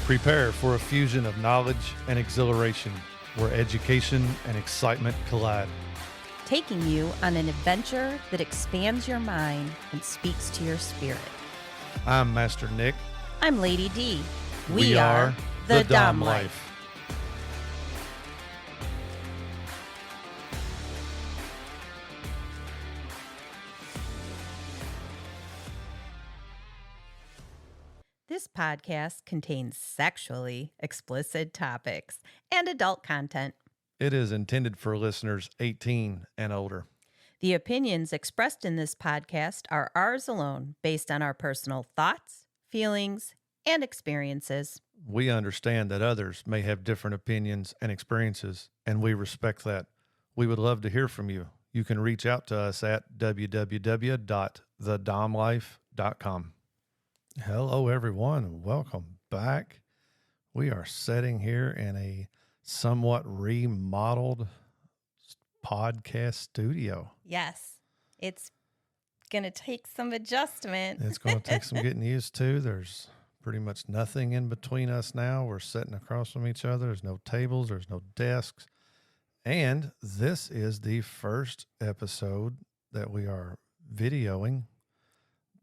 Prepare for a fusion of knowledge and exhilaration where education and excitement collide. Taking you on an adventure that expands your mind and speaks to your spirit. I'm Master Nick. I'm Lady D. We are the Dom Life. This podcast contains sexually explicit topics and adult content. It is intended for listeners 18 and older. The opinions expressed in this podcast are ours alone, based on our personal thoughts, feelings, and experiences. We understand that others may have different opinions and experiences, and we respect that. We would love to hear from you. You can reach out to us at www.thedomlife.com. Hello, everyone, and welcome back. We are sitting here in a somewhat remodeled podcast studio. Yes, it's going to take some adjustment. It's going to take some getting used to. There's pretty much nothing in between us now. We're sitting across from each other. There's no tables. There's no desks. And this is the first episode that we are videoing.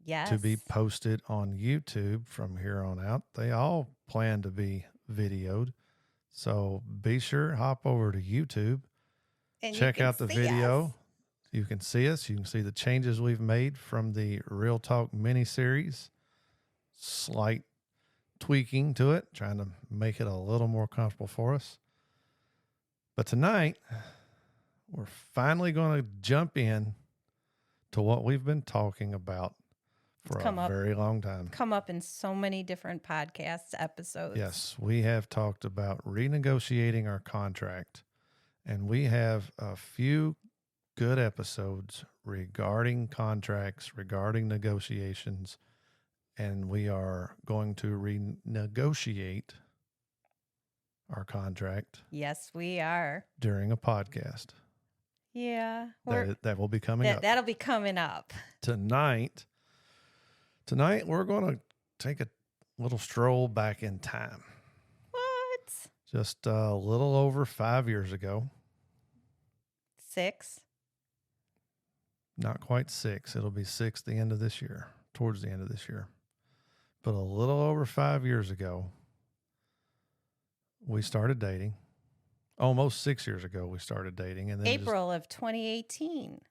Yes. To be posted on YouTube from here on out. They all plan to be videoed. So be sure, hop over to YouTube, and check out the video. Us. You can see us. You can see the changes we've made from the Real Talk mini-series. Slight tweaking to it, trying to make it a little more comfortable for us. But tonight, we're finally going to jump in to what we've been talking about for a very long time. Come up in so many different podcast episodes. Yes, we have talked about renegotiating our contract, and we have a few good episodes regarding contracts, regarding negotiations, and we are going to renegotiate our contract. Yes, we are. During a podcast. Yeah. That will be coming up. That'll be coming up. Tonight, we're going to take a little stroll back in time. What? Just a little over 5 years ago. 6? Not quite 6. It'll be 6 the end of this year, towards the end of this year. But a little over 5 years ago, we started dating. Almost 6 years ago, we started dating. And then April of 2018.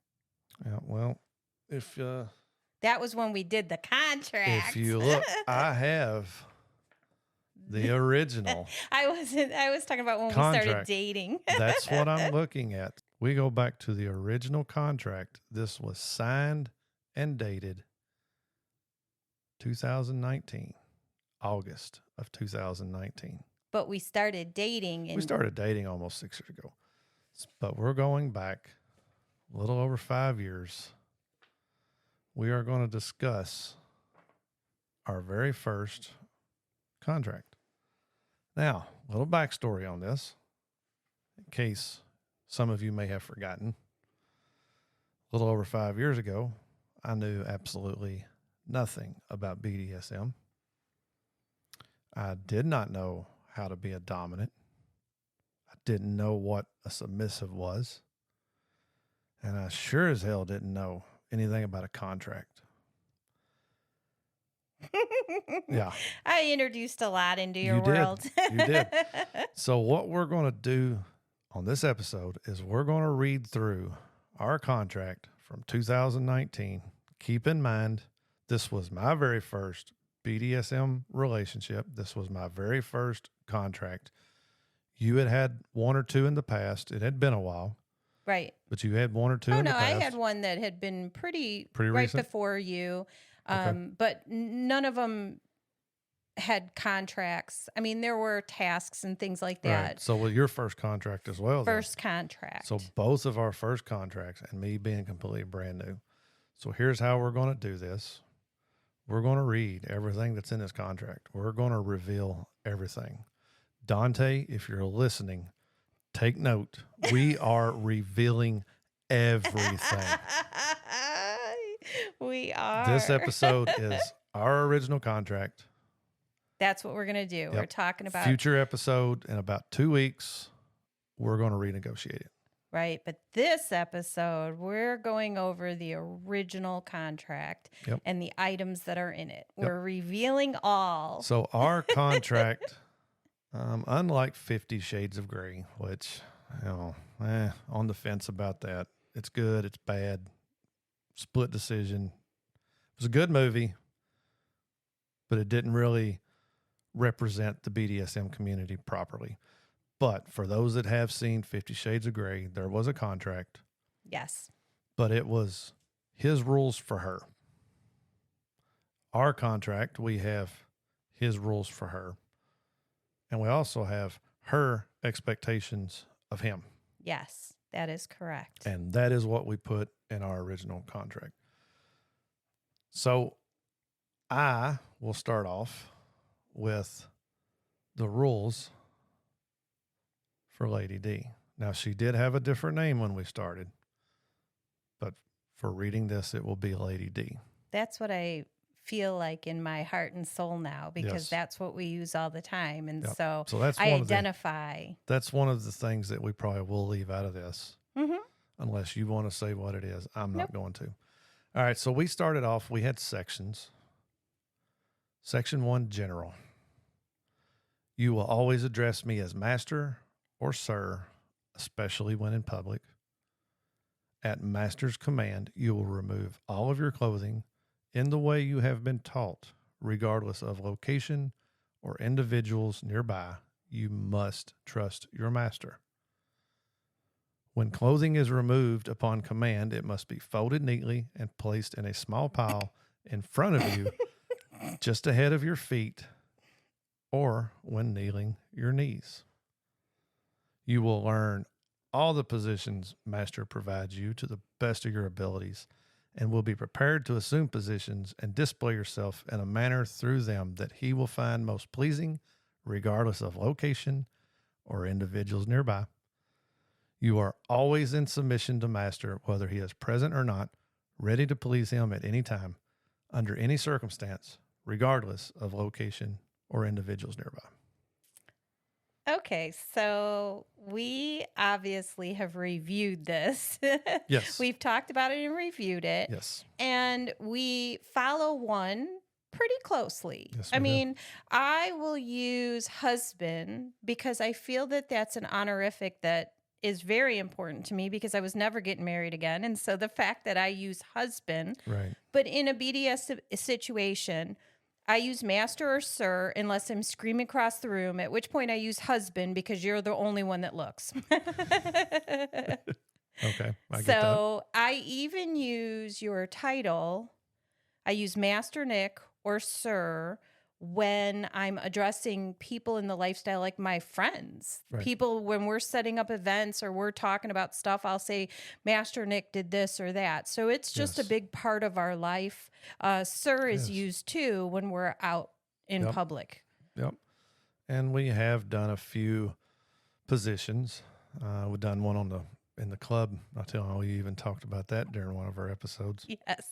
Yeah, well, if... that was when we did the contract. If you look, I have the original. I was talking about when contract. We started dating. That's what I'm looking at. We go back to the original contract. This was signed and dated 2019, August of 2019. But we started dating. We started dating almost 6 years ago. But we're going back a little over 5 years. We are going to discuss our very first contract. Now, a little backstory on this, in case some of you may have forgotten. A little over 5 years ago, I knew absolutely nothing about BDSM. I did not know how to be a dominant. I didn't know what a submissive was. And I sure as hell didn't know anything about a contract. Yeah. I introduced a lot into your world. You did. So what we're going to do on this episode is we're going to read through our contract from 2019. Keep in mind, this was my very first BDSM relationship. This was my very first contract. You had one or two in the past. It had been a while. Right. But you had one or two in the past. I had one that had been pretty right recent? before you. Okay. But none of them had contracts. I mean, there were tasks and things like that. Right. So your first contract as well. First contract. So both of our first contracts and me being completely brand new. So here's how we're going to do this. We're going to read everything that's in this contract. We're going to reveal everything. Dante, if you're listening, take note. We are revealing everything. We are. This episode is our original contract. That's what we're going to do. We're talking about future episode in about 2 weeks. We're going to renegotiate it. Right. But this episode, we're going over the original contract and the items that are in it. We're revealing all. So our contract, unlike 50 Shades of Grey, which, on the fence about that. It's good. It's bad. Split decision. It was a good movie, but it didn't really represent the BDSM community properly. But for those that have seen 50 Shades of Grey, there was a contract. Yes. But it was his rules for her. Our contract, we have his rules for her. And we also have her expectations of him. Yes, that is correct. And that is what we put in our original contract. So I will start off with the rules for Lady D. Now, she did have a different name when we started, but for reading this, it will be Lady D. That's what I feel like in my heart and soul now, because that's what we use all the time. And so that's I identify. That's one of the things that we probably will leave out of this, unless you want to say what it is. I'm not going to. All right, so we started off, we had sections. Section 1, general. You will always address me as master or sir, especially when in public. At master's command, you will remove all of your clothing in the way you have been taught, regardless of location or individuals nearby. You must trust your master. When clothing is removed upon command, it must be folded neatly and placed in a small pile in front of you, just ahead of your feet, or when kneeling, your knees. You will learn all the positions master provides you to the best of your abilities, and will be prepared to assume positions and display yourself in a manner through them that he will find most pleasing, regardless of location or individuals nearby. You are always in submission to master, whether he is present or not, ready to please him at any time, under any circumstance, regardless of location or individuals nearby. Okay, so we obviously have reviewed this. Yes. We've talked about it and reviewed it. Yes. And we follow one pretty closely. Yes, I mean, I will use husband because I feel that that's an honorific that is very important to me, because I was never getting married again. And so the fact that I use husband, right. But in a BDS situation, I use master or sir unless I'm screaming across the room, at which point I use husband because you're the only one that looks. Okay. I get so I even use your title. I use Master Nick or Sir when I'm addressing people in the lifestyle, like my friends. Right. People, when we're setting up events or we're talking about stuff, I'll say Master Nick did this or that. So it's just a big part of our life. Sir is used too when we're out in public. Yep. And we have done a few positions. We've done one in the club. I'll tell you, we even talked about that during one of our episodes. Yes.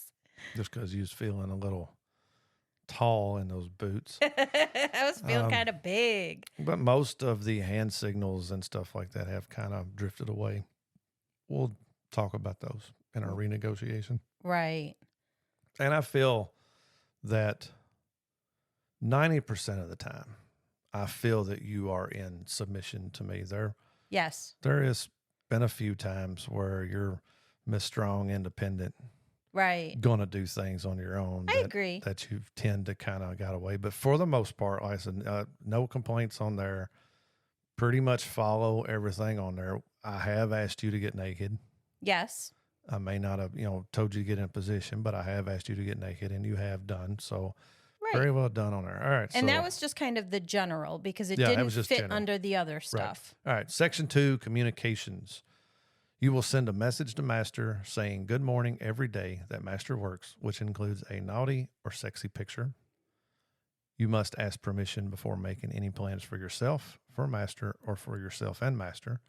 Just because you was feeling a little tall in those boots. I was feeling kind of big. But most of the hand signals and stuff like that have kind of drifted away. We'll talk about those in our renegotiation. Right. And I feel that 90% of the time, I feel that you are in submission to me. There has been a few times where you're Miss Strong, independent, right, gonna do things on your own. I agree that you tend to kind of got away, but for the most part, like I said, no complaints on there. Pretty much follow everything on there. I have asked you to get naked. Yes. I may not have, told you to get in a position, but I have asked you to get naked, and you have done so. Right. Very well done on there. All right. And that was just kind of the general, because it didn't fit general. Under the other stuff. Right. All right. Section 2, communications. You will send a message to master saying good morning every day that master works, which includes a naughty or sexy picture. You must ask permission before making any plans for yourself, for master, or for yourself and master.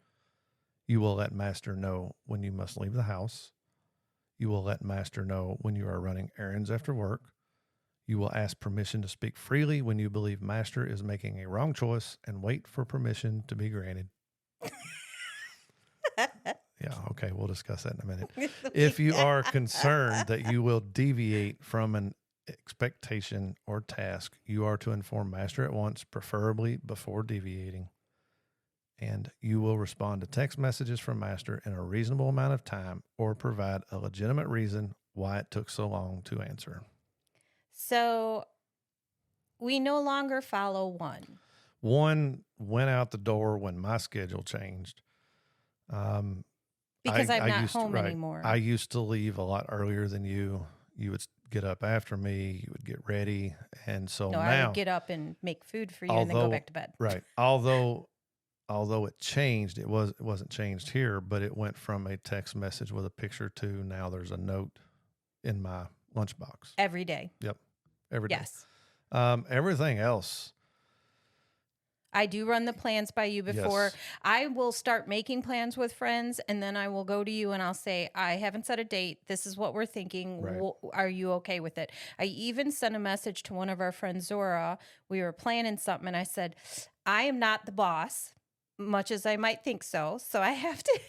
You will let master know when you must leave the house. You will let master know when you are running errands after work. You will ask permission to speak freely when you believe master is making a wrong choice and wait for permission to be granted. Yeah, okay, we'll discuss that in a minute. If you are concerned that you will deviate from an expectation or task, you are to inform master at once, preferably before deviating. And you will respond to text messages from master in a reasonable amount of time or provide a legitimate reason why it took so long to answer. So we no longer follow one. One went out the door when my schedule changed. Because I'm not home anymore. I used to leave a lot earlier than you. You would get up after me. You would get ready. And so now I would get up and make food for you and then go back to bed. Right. Although it changed, it wasn't changed here, but it went from a text message with a picture to now there's a note in my lunchbox. Every day. Yep. Every day. Yes. Everything else. I do run the plans by you before. Yes. I will start making plans with friends, and then I will go to you and I'll say, I haven't set a date. This is what we're thinking. Right. Are you okay with it? I even sent a message to one of our friends, Zora. We were planning something, and I said, I am not the boss, much as I might think so. So I have to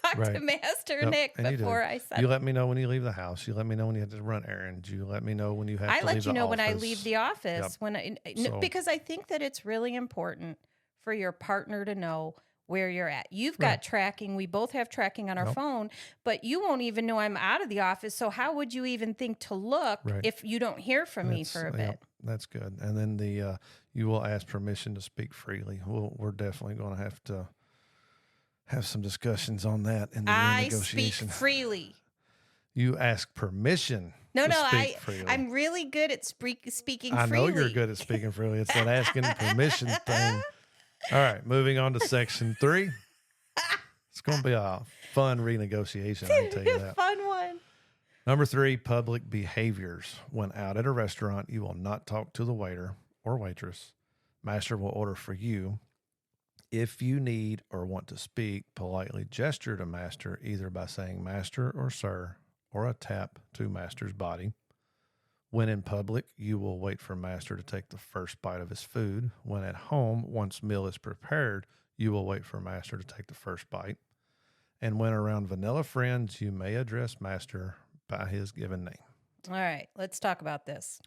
talk to Master Nick before I said. You let me know when you leave the house. You let me know when you have to run errands. You let me know when you have to leave the office. I let you know when I leave the office. Because I think that it's really important for your partner to know where you're at. You've got tracking. We both have tracking on our phone, but you won't even know I'm out of the office. So how would you even think to look if you don't hear from me for a bit? Yep, that's good. And then you will ask permission to speak freely. We're definitely going to have some discussions on that in the renegotiation. Speak freely. You ask permission. I'm really good at speaking freely. I know you're good at speaking freely. It's that asking permission thing. All right, moving on to section 3. It's going to be a fun renegotiation, I can tell you that. Fun one. Number 3, public behaviors. When out at a restaurant, you will not talk to the waiter or waitress. Master will order for you. If you need or want to speak, politely gesture to master, either by saying master or sir, or a tap to master's body. When in public, you will wait for master to take the first bite of his food. When at home, once meal is prepared, you will wait for master to take the first bite. And when around vanilla friends, you may address master by his given name. All right, let's talk about this.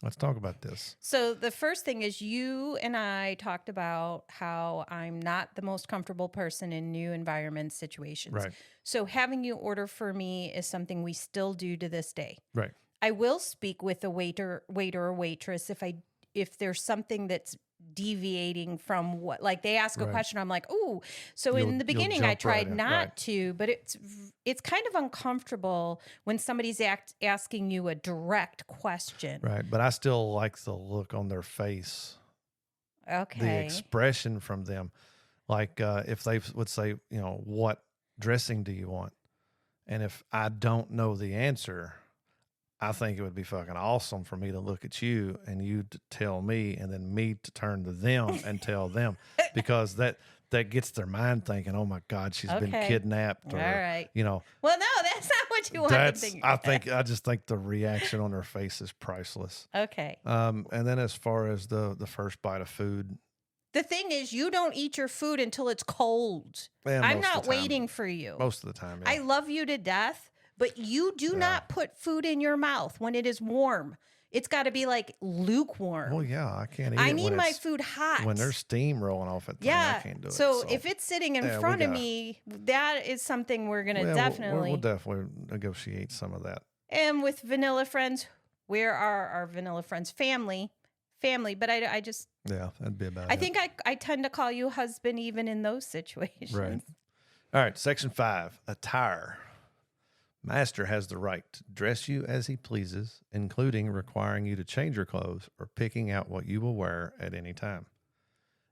So the first thing is you and I talked about how I'm not the most comfortable person in new environment situations. Right. So having you order for me is something we still do to this day. Right. I will speak with the waiter or waitress if there's something that's deviating from what, like they ask a question, I'm like, ooh. So in the beginning, I tried not to, but it's kind of uncomfortable when somebody's asking you a direct question. Right, but I still like the look on their face. Okay. The expression from them. Like if they would say, what dressing do you want? And if I don't know the answer, I think it would be fucking awesome for me to look at you and you to tell me, and then me to turn to them and tell them, because that gets their mind thinking, oh my God, she's been kidnapped. Or, all right. Well, no, that's not what you want to think. I just think the reaction on their face is priceless. Okay. And then as far as the first bite of food, the thing is, you don't eat your food until it's cold. I'm not waiting for you. Most of the time, yeah. I love you to death. But you do not put food in your mouth when it is warm. It's got to be like lukewarm. Well, yeah, I can't eat I need my food hot. When there's steam rolling off it, I can't do it. So if it's sitting in front of me, that is something we're going to definitely... We'll definitely negotiate some of that. And with vanilla friends, where are our vanilla friends? Family, but I just... Yeah, that'd be about it. I think I tend to call you husband even in those situations. Right. All right, section 5, attire. Master has the right to dress you as he pleases, including requiring you to change your clothes or picking out what you will wear at any time.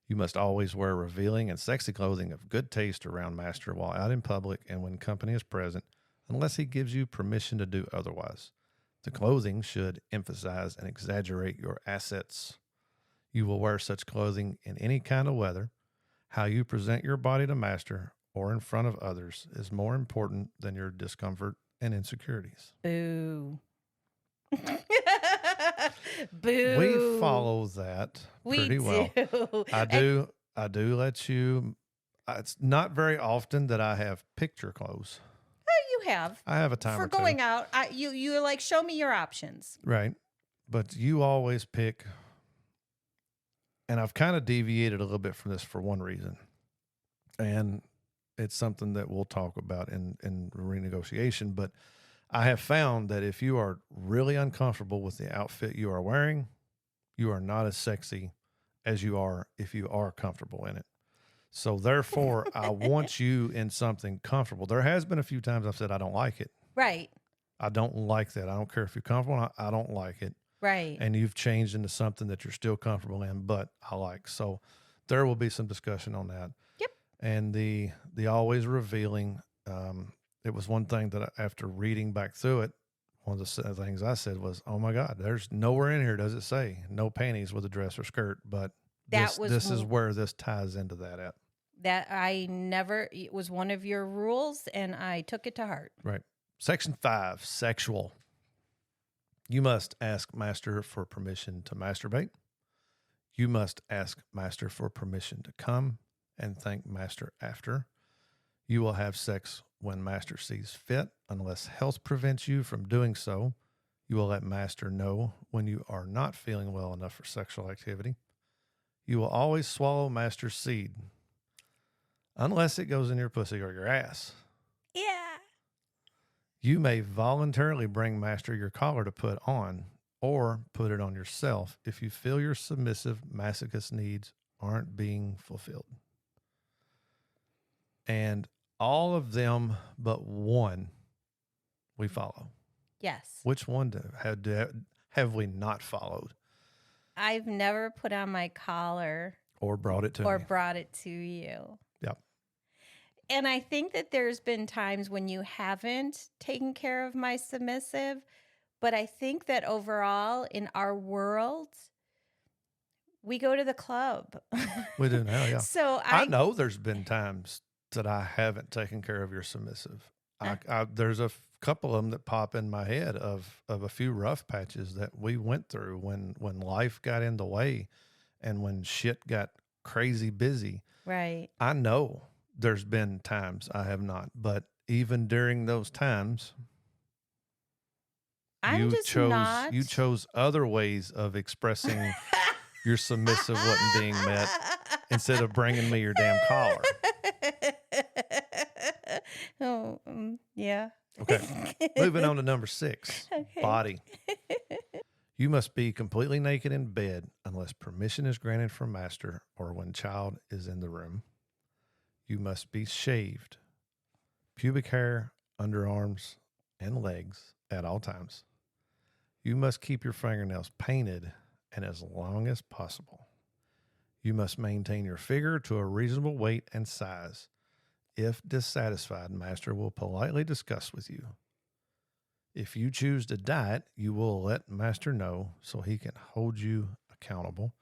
You must always wear revealing and sexy clothing of good taste around master while out in public and when company is present, unless he gives you permission to do otherwise. The clothing should emphasize and exaggerate your assets. You will wear such clothing in any kind of weather. How you present your body to master or in front of others is more important than your discomfort and insecurities. Boo. Boo. We follow that pretty well. I And do let you. It's not very often that I have picture clothes. you have I have a time for or two. going out. You like show me your options. Right. But you always pick, and I've kind of deviated a little bit from this for one reason. And it's something that we'll talk about in renegotiation. But I have found that if you are really uncomfortable with the outfit you are wearing, you are not as sexy as you are if you are comfortable in it. So therefore, I want you in something comfortable. There has been a few times I've said, I don't like it. Right. I don't like that. I don't care if you're comfortable. I don't like it. Right. And you've changed into something that you're still comfortable in, but I like. So there will be some discussion on that. Yep. And the always revealing, it was one thing that after reading back through it, one of the things I said was, oh my God, there's nowhere in here does it say no panties with a dress or skirt, but this is where this ties into that at. That it was one of your rules and I took it to heart. Right. Section 5, sexual. You must ask master for permission to masturbate. You must ask master for permission to come and thank master after. You will have sex when master sees fit, unless health prevents you from doing so. You will let master know when you are not feeling well enough for sexual activity. You will always swallow master's seed, unless it goes in your pussy or your ass. Yeah. You may voluntarily bring master your collar to put on or put it on yourself if you feel your submissive masochist needs aren't being fulfilled. And all of them but one we follow. Yes. Which one have we not followed? I've never put on my collar or brought it to or me. brought it to you. Yep. And I think that there's been times when you haven't taken care of my submissive, but I think that overall in our world, we go to the club. We do now, yeah. So I know there's been times that I haven't taken care of your submissive. There's a couple of them that pop in my head of a few rough patches that we went through when life got in the way and when shit got crazy busy. Right. I know there's been times I have not, but even during those times, you chose other ways of expressing your submissive wasn't being met instead of bringing me your damn collar. Oh, yeah. Okay. Moving on to number 6, okay. Body. You must be completely naked in bed unless permission is granted from master or when child is in the room. You must be shaved, pubic hair, underarms, and legs at all times. You must keep your fingernails painted and as long as possible. You must maintain your figure to a reasonable weight and size. If dissatisfied, master will politely discuss with you. If you choose to diet, you will let master know so he can hold you accountable.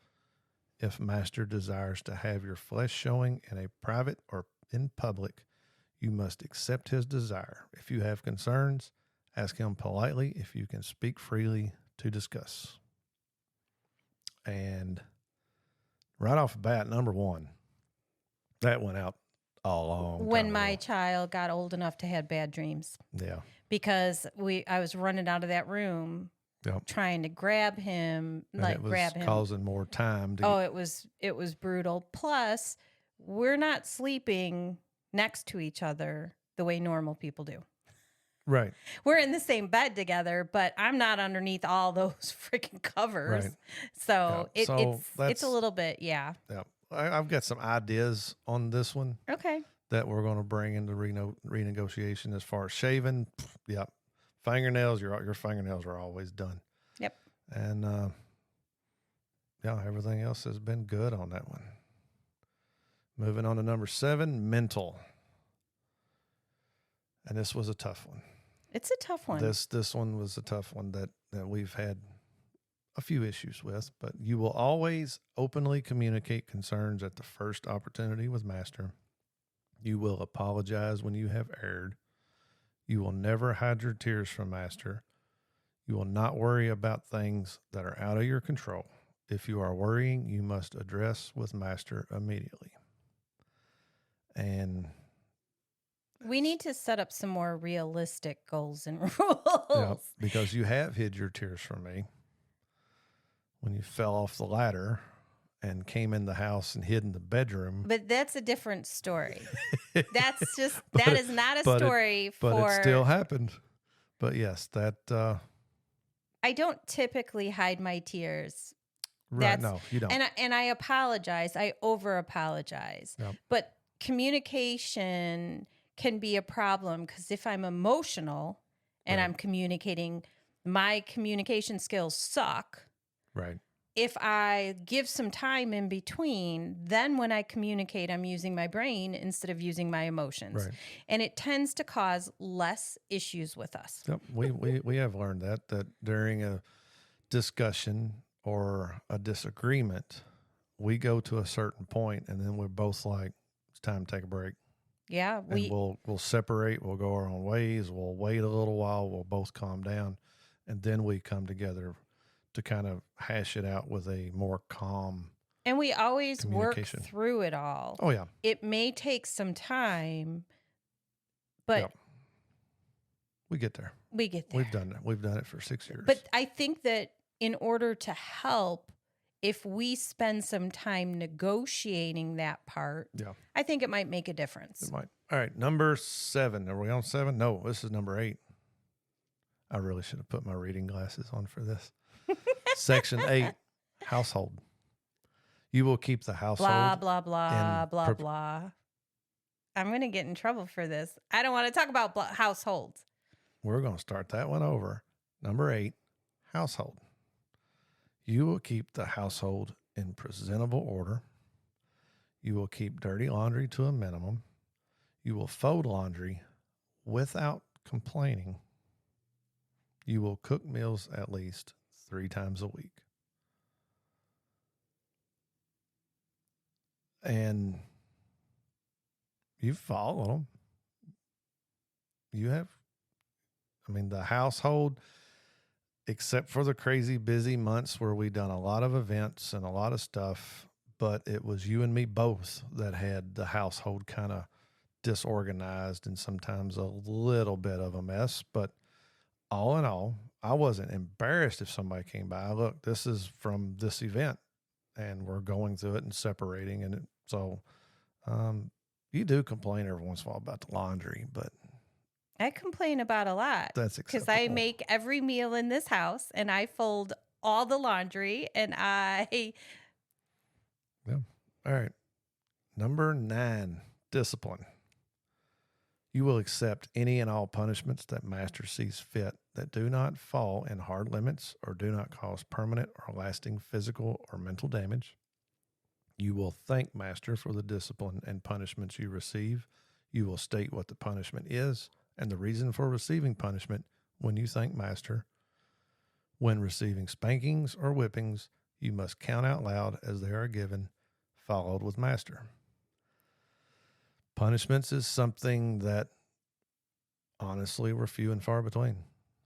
If master desires to have your flesh showing in a private or in public, you must accept his desire. If you have concerns, ask him politely if you can speak freely to discuss. And right off the bat, number 1, that went out a long time when ago. my child got old enough to have bad dreams. Yeah. Because I was running out of that room trying to grab him, grab him. Causing more time. It was brutal. Plus, we're not sleeping next to each other the way normal people do. Right. We're in the same bed together, but I'm not underneath all those freaking covers. Right. So, it's a little bit, yeah. Yeah. I've got some ideas on this one. Okay. That we're going to bring into renegotiation as far as shaving. Yep. Fingernails, your fingernails are always done. Yep. And everything else has been good on that one. Moving on to number 7, mental. And this was a tough one. It's a tough one. This one was a tough one that we've had a few issues with, but you will always openly communicate concerns at the first opportunity with master. You will apologize when you have erred. You will never hide your tears from master. You will not worry about things that are out of your control. If you are worrying, you must address with master immediately. And we need to set up some more realistic goals and yeah, rules. because you have hid your tears from me when you fell off the ladder and came in the house and hid in the bedroom. But that's a different story. That's just, But that it- is not a but it- story But for. it still happened. But yes, that I don't typically hide my tears. right. No, you don't. And I apologize. I over apologize. Yep. But communication can be a problem because if I'm emotional and Right. I'm communicating, my communication skills suck. Right. If I give some time in between, then when I communicate, I'm using my brain instead of using my emotions. Right. And it tends to cause less issues with us. Yep. We have learned that during a discussion or a disagreement, we go to a certain point and then we're both like, it's time to take a break. Yeah. And we'll separate, we'll go our own ways, we'll wait a little while, we'll both calm down, and then we come together to kind of hash it out with a more calm. And we always work communication. through it all. Oh yeah. It may take some time, but Yep. We get there. we get there. We've done that. We've done it for 6 years. But I think that in order to help, if we spend some time negotiating that part, yeah, I think it might make a difference. it might. All right, number 7. Are we on 7? No, this is number 8. I really should have put my reading glasses on for this. Section 8, household. You will keep the household. Blah, blah, blah, and blah, blah. I'm going to get in trouble for this. I don't want to talk about households. We're going to start that one over. Number 8, household. You will keep the household in presentable order. You will keep dirty laundry to a minimum. You will fold laundry without complaining. You will cook meals at least 3 times a week. And you follow them. You have, the household, except for the crazy busy months where we done a lot of events and a lot of stuff, but it was you and me both that had the household kind of disorganized and sometimes a little bit of a mess. But all in all, I wasn't embarrassed if somebody came by. Look, this is from this event and we're going through it and separating. And so you do complain every once in a while about the laundry, but I complain about a lot. That's because acceptable. I make every meal in this house and I fold all the laundry and Yeah. All right. Number 9, discipline. You will accept any and all punishments that master sees fit that do not fall in hard limits or do not cause permanent or lasting physical or mental damage. You will thank master for the discipline and punishments you receive. You will state what the punishment is and the reason for receiving punishment when you thank master. When receiving spankings or whippings, you must count out loud as they are given, followed with master. Punishments is something that honestly we're few and far between.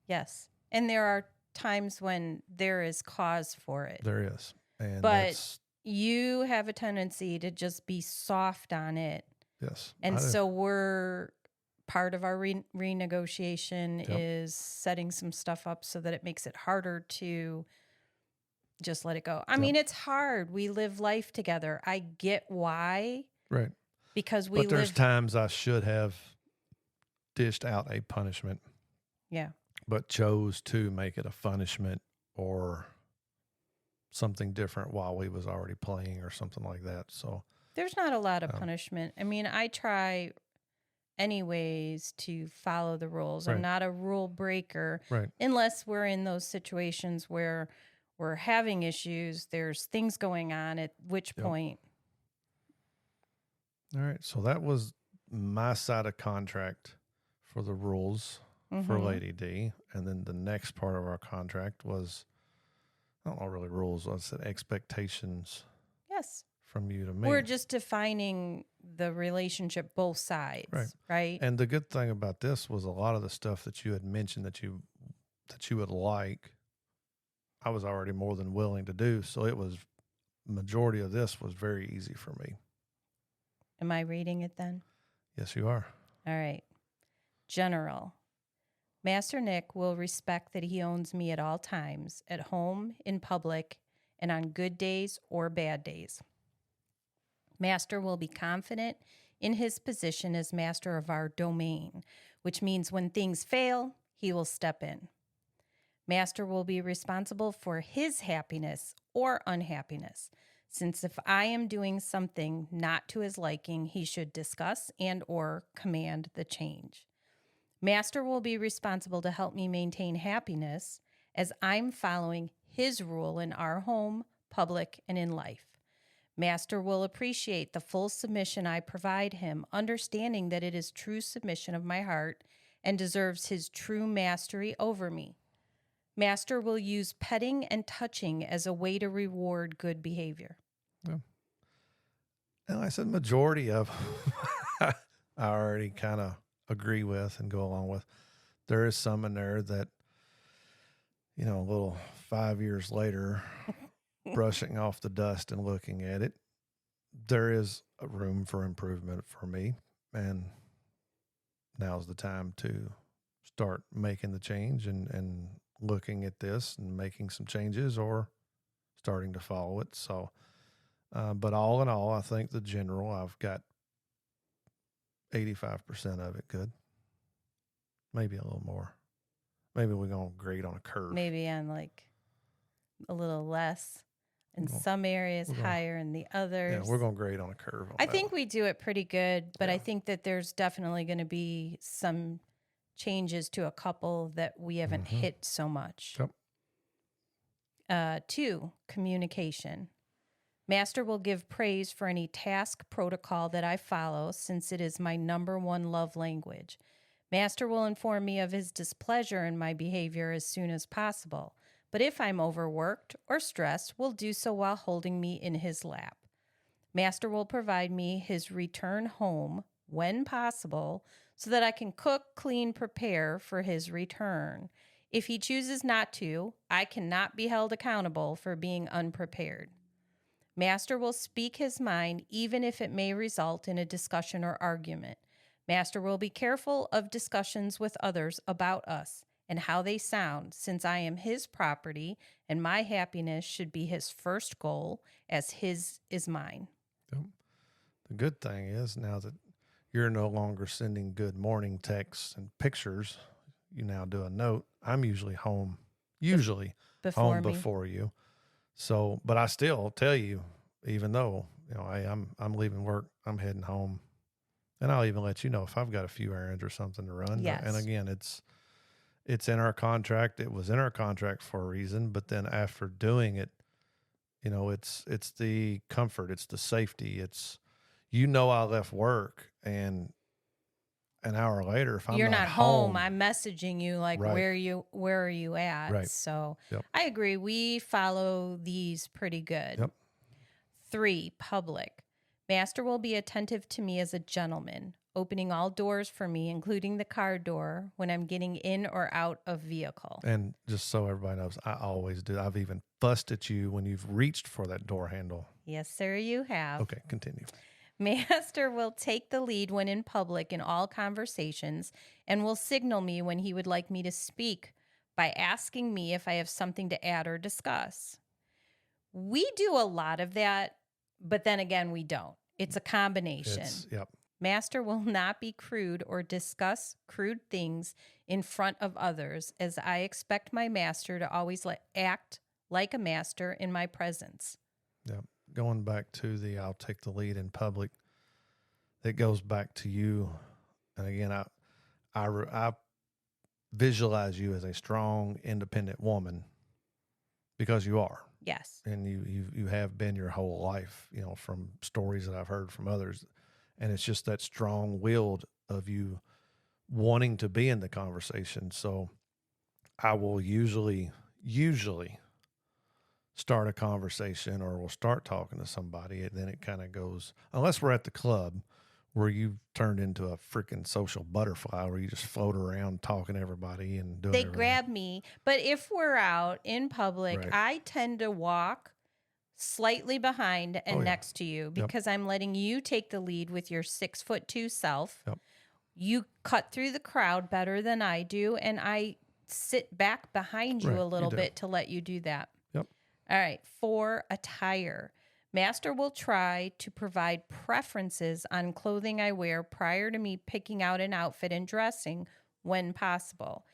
Yes. And there are times when there is cause for it. There is. And but you have a tendency to just be soft on it. Yes. And so we're part of our renegotiation is setting some stuff up so that it makes it harder to just let it go. I mean, it's hard. We live life together. I get why. Right. Because but there's times I should have dished out a punishment. Yeah. But chose to make it a punishment or something different while we was already playing or something like that. So there's not a lot of punishment. I mean, I try anyways to follow the rules. Right. I'm not a rule breaker. Right. Unless we're in those situations where we're having issues, there's things going on, at which point. All right. So that was my side of contract for the rules for Lady D. And then the next part of our contract was, I don't know really rules, I said expectations. Yes. From you to me. We're just defining the relationship, both sides. Right. And the good thing about this was a lot of the stuff that you had mentioned that you that you would like, I was already more than willing to do. So it was, majority of this was very easy for me. Am I reading it then? Yes, you are. All right. General. Master Nick will respect that he owns me at all times, at home, in public, and on good days or bad days. Master will be confident in his position as master of our domain, which means when things fail, he will step in. Master will be responsible for his happiness or unhappiness, since if I am doing something not to his liking, he should discuss and or command the change. Master will be responsible to help me maintain happiness as I'm following his rule in our home, public, and in life. Master will appreciate the full submission I provide him, understanding that it is true submission of my heart and deserves his true mastery over me. Master will use petting and touching as a way to reward good behavior. Yeah. And I said majority of I already kind of agree with and go along with. There is some in there that, a little 5 years later, brushing off the dust and looking at it, there is a room for improvement for me. And now's the time to start making the change and looking at this and making some changes or starting to follow it. So, but all in all, I think the general, I've got 85% of it good. Maybe a little more. Maybe we're going to grade on a curve. Maybe on like a little less in some areas, higher in the others. Yeah, we're going to grade on a curve. I think we do it pretty good, but I think that there's definitely going to be some changes to a couple that we haven't hit so much. Yep. 2, communication. Master will give praise for any task protocol that I follow, since it is my number one love language. Master will inform me of his displeasure in my behavior as soon as possible, but if I'm overworked or stressed, will do so while holding me in his lap. Master will provide me his return home when possible so that I can cook, clean, prepare for his return. If he chooses not to, I cannot be held accountable for being unprepared. Master will speak his mind even if it may result in a discussion or argument. Master will be careful of discussions with others about us and how they sound, since I am his property and my happiness should be his first goal, as his is mine. Yep. The good thing is now that you're no longer sending good morning texts and pictures, you now do a note. I'm usually home, before you. So, but I still tell you, even though, hey, I'm leaving work, I'm heading home. And I'll even let you know if I've got a few errands or something to run. Yes. And again, it's in our contract. It was in our contract for a reason, but then after doing it, it's the comfort, it's the safety. It's, I left work and an hour later, if you're I'm not home, I'm messaging you like, right. where are you at? Right. So Yep. I agree. We follow these pretty good. Yep. 3, public. Master will be attentive to me as a gentleman, opening all doors for me, including the car door, when I'm getting in or out of vehicle. And just so everybody knows, I always do. I've even fussed at you when you've reached for that door handle. Yes, sir, you have. Okay, continue. Master will take the lead when in public in all conversations and will signal me when he would like me to speak by asking me if I have something to add or discuss. We do a lot of that, but then again, we don't. It's a combination. Yep. Master will not be crude or discuss crude things in front of others, as I expect my master to always act like a master in my presence. Yep. Going back to I'll take the lead in public, it goes back to you. And again, I visualize you as a strong, independent woman because you are. Yes. And you have been your whole life, from stories that I've heard from others. And it's just that strong-willed of you wanting to be in the conversation. So I will usually start a conversation or we'll start talking to somebody, and then it kind of goes, unless we're at the club where you've turned into a freaking social butterfly where you just float around talking to everybody and doing They everything. grab me. But if we're out in public, Right. I tend to walk slightly behind and Oh, yeah. next to you because I'm letting you take the lead with your 6'2" self. Yep. You cut through the crowd better than I do, and I sit back behind you Right, a you little do. bit to let you do that. Yep. All right. 4, attire. Master will try to provide preferences on clothing I wear prior to me picking out an outfit and dressing when possible.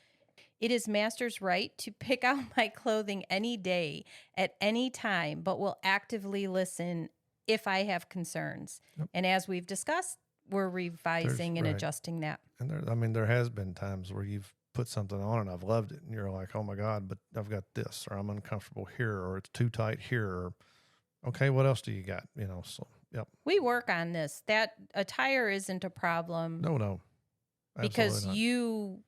It is Master's right to pick out my clothing any day at any time, but will actively listen if I have concerns. Yep. And as we've discussed, we're revising and right. adjusting that. And there has been times where you've put something on and I've loved it, and you're like, oh my God, but I've got this, or I'm uncomfortable here, or it's too tight here, or okay, what else do you got? So yep. We work on this. That attire isn't a problem. No. Because not. you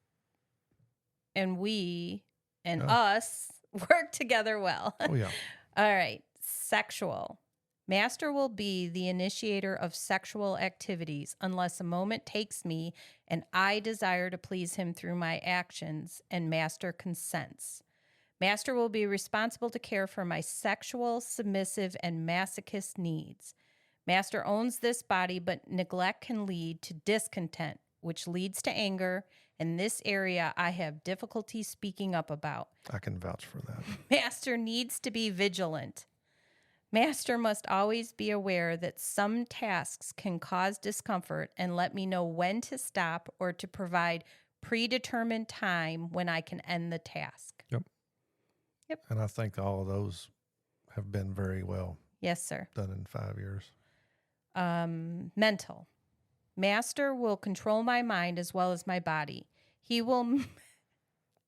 and we and Yeah. us work together well. Oh yeah. All right. Sexual. Master will be the initiator of sexual activities unless a moment takes me and I desire to please him through my actions and Master consents. Master will be responsible to care for my sexual, submissive, and masochist needs. Master owns this body, but neglect can lead to discontent, which leads to anger. In this area, I have difficulty speaking up about. I can vouch for that. Master needs to be vigilant. Master must always be aware that some tasks can cause discomfort and let me know when to stop or to provide predetermined time when I can end the task. Yep. And I think all of those have been very well Yes, sir. done in 5 years. Mental. Master will control my mind as well as my body. He will.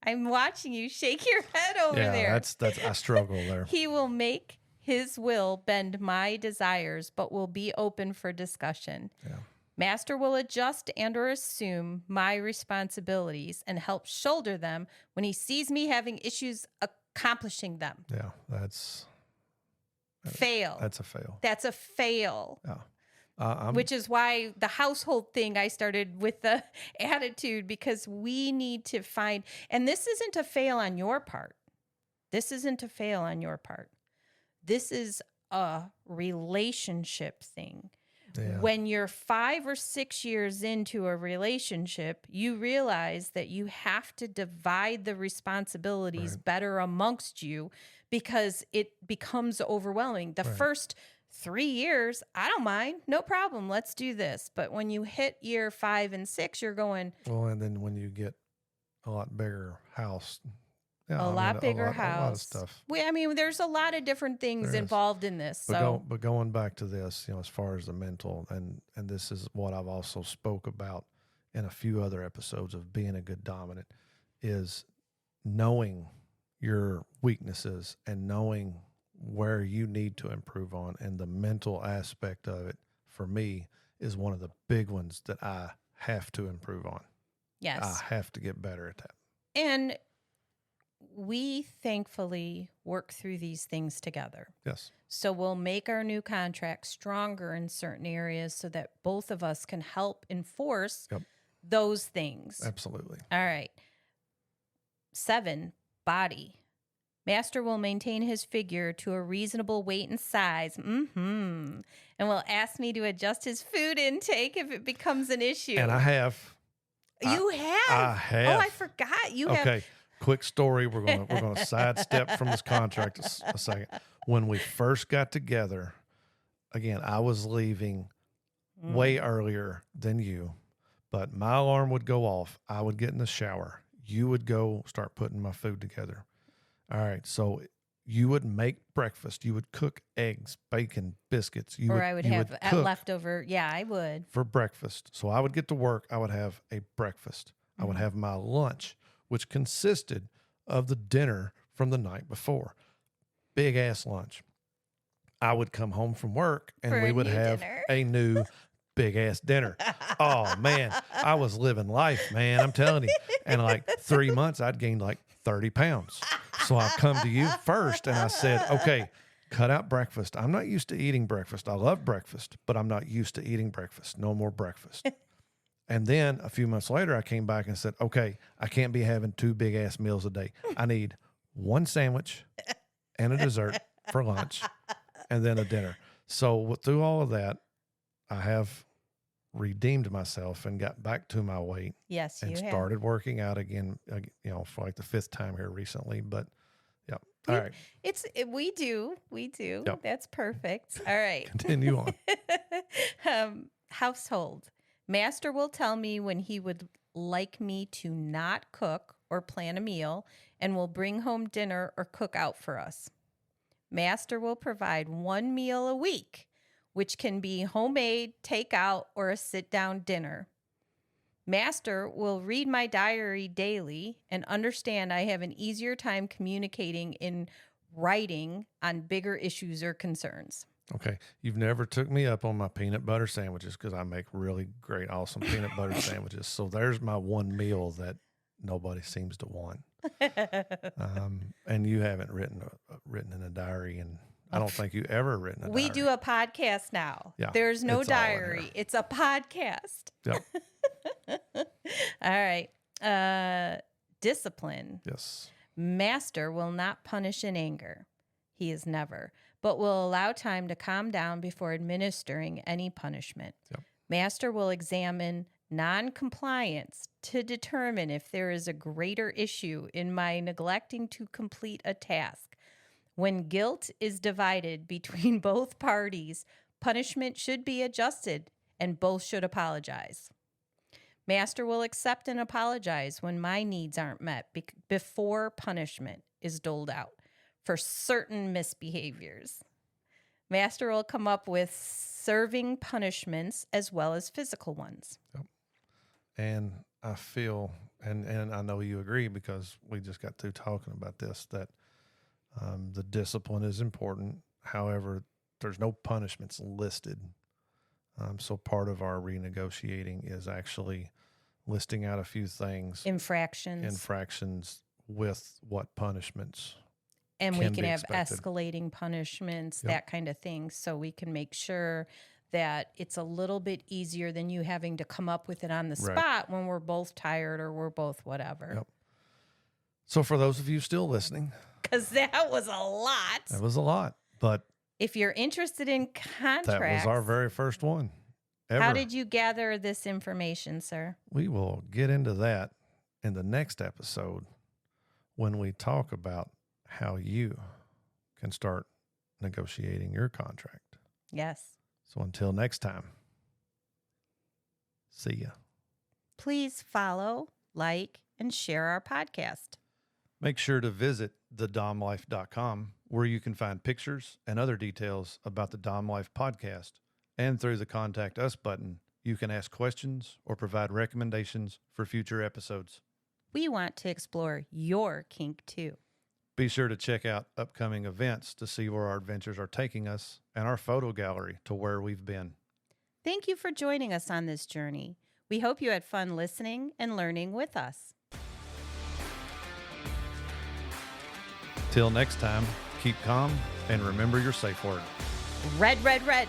I'm watching you shake your head over there. That's I struggle there. He will make his will bend my desires, but will be open for discussion. Yeah. Master will adjust and or assume my responsibilities and help shoulder them when he sees me having issues accomplishing them. Yeah, that's fail. That's a fail. That's a fail. Yeah. Which is why the household thing I started with the attitude, because we need to find, and this isn't a fail on your part. This isn't a fail on your part. This is a relationship thing. Yeah. When you're 5 or 6 years into a relationship, you realize that you have to divide the responsibilities Right. better amongst you because it becomes overwhelming. The Right. first 3 years, I don't mind, no problem, let's do this. But when you hit year 5 and 6, you're going, Well, and then when you get a lot bigger house, yeah, a lot bigger house, house. a lot of stuff. There's a lot of different things There is. involved in this. But going back to this, as far as the mental, and this is what I've also spoke about in a few other episodes of being a good dominant, is knowing your weaknesses and knowing where you need to improve on. And the mental aspect of it, for me, is one of the big ones that I have to improve on. yes. I have to get better at that. And we thankfully work through these things together. Yes. So we'll make our new contract stronger in certain areas so that both of us can help enforce Yep. those things. Absolutely. All right. 7, body. Master will maintain his figure to a reasonable weight and size. And will ask me to adjust his food intake if it becomes an issue. And I have. You have? I have. Oh, I forgot. You have. Okay. Quick story. We're gonna sidestep from this contract a second. When we first got together, again, I was leaving way earlier than you, but my alarm would go off. I would get in the shower. You would go start putting my food together. All right. So you would make breakfast. You would cook eggs, bacon, biscuits. I would have a leftover. Yeah, I would. For breakfast. So I would get to work. I would have a breakfast. I would have my lunch, which consisted of the dinner from the night before. Big ass lunch. I would come home from work and For we a would new have dinner. a new big ass dinner. Oh man, I was living life, man. I'm telling you. And like 3 months, I'd gained like 30 pounds. So I come to you first and I said, okay, Cut out breakfast. I'm not used to eating breakfast. I love breakfast, but I'm not used to eating breakfast. No more breakfast. And then a few months later, I came back and said, okay, I can't be having 2 big ass meals a day. I need 1 sandwich and a dessert for lunch and then a dinner. So through all of that, I have redeemed myself and got back to my weight. Yes, and you have. started working out again, for like the 5th time here recently. But yeah. All right. We do. Yep. That's perfect. All right. Continue on. Household. Master will tell me when he would like me to not cook or plan a meal and will bring home dinner or cook out for us. Master will provide 1 meal a week, which can be homemade, takeout, or a sit-down dinner. Master will read my diary daily and understand I have an easier time communicating in writing on bigger issues or concerns. Okay. You've never took me up on my peanut butter sandwiches because I make really great, awesome peanut butter sandwiches. So there's my 1 meal that nobody seems to want. And you haven't written in a diary, and I don't think you ever written a diary. We do a podcast now. Yeah, There's no it's all in diary. here. It's a podcast. Yep. All right. Discipline. Yes. Master will not punish in anger. He is never, but will allow time to calm down before administering any punishment. Yep. Master will examine non-compliance to determine if there is a greater issue in my neglecting to complete a task. When guilt is divided between both parties, punishment should be adjusted and both should apologize. Master will accept and apologize when my needs aren't met before punishment is doled out for certain misbehaviors. Master will come up with serving punishments as well as physical ones. Yep. And I feel, and I know you agree because we just got through talking about this, that the discipline is important. However, there's no punishments listed. So part of our renegotiating is actually listing out a few things. Infractions with what punishments. And we can have expected. escalating punishments, Yep. that kind of thing. So we can make sure that it's a little bit easier than you having to come up with it on the Right. spot when we're both tired or we're both whatever. Yep. So for those of you still listening, Because that was a lot. that was a lot, but If you're interested in contracts, that was our very first one ever. how did you gather this information, sir? We will get into that in the next episode when we talk about how you can start negotiating your contract. Yes. So until next time, see ya. Please follow, like, and share our podcast. Make sure to visit thedomlife.com where you can find pictures and other details about the Dom Life podcast. And through the Contact Us button, you can ask questions or provide recommendations for future episodes. We want to explore your kink too. Be sure to check out upcoming events to see where our adventures are taking us and our photo gallery to where we've been. Thank you for joining us on this journey. We hope you had fun listening and learning with us. Till next time, keep calm and remember your safe word. Red, red, red.